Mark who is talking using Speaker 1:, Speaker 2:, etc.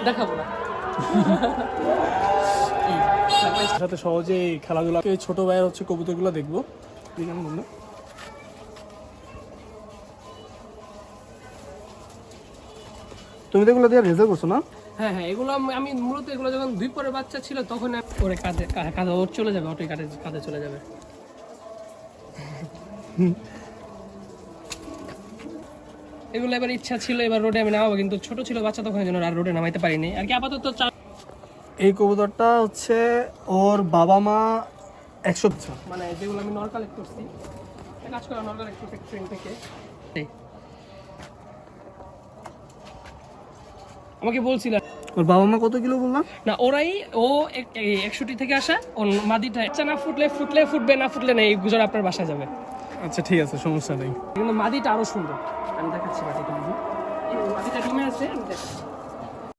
Speaker 1: দেখাবো না।
Speaker 2: সাথে সহজেই খেলাধুলা ছোট ভাইয়ের হচ্ছে কবুতরগুলো দেখবো। তুমি তো এগুলো দিয়ে রেজাল্ট করছো না?
Speaker 1: হ্যাঁ হ্যাঁ, এগুলো আমি মূলত এগুলো যখন 2 পরের বাচ্চা ছিল তখন ওরে কাঁধে ওর চলে যাবে, অটোই কাঁধে চলে যাবে। এগুলো এবার ইচ্ছা ছিল এবার রোডে আমি নামাবো, কিন্তু ছোট ছিল বাচ্চা তখন জন্য আর রোডে নামাইতে পারিনি আর কি। আপাতত
Speaker 2: এই কবুতরটা হচ্ছে ওর বাবা মা 100
Speaker 1: মানে যেগুলো আমি নর কালেক্ট করছি, কাজ করা নর কালেক্ট করছি ট্রেন থেকে। আমাকে বলছিল
Speaker 2: ওর বাবা মা কত কিলো বললাম
Speaker 1: না, ওরাই ও 160 থেকে আসা, ওর মাদিটা ইচ্ছা না ফুটবে না ফুটলে না এই গুজর আপনার বাসা যাবে।
Speaker 2: আচ্ছা ঠিক আছে, সমস্যা নেই।
Speaker 1: কিন্তু মাদিটা আরো সুন্দর, আমি দেখাচ্ছি মাদিটা। মাদিটা ডিমে আছে, আমি দেখাচ্ছি।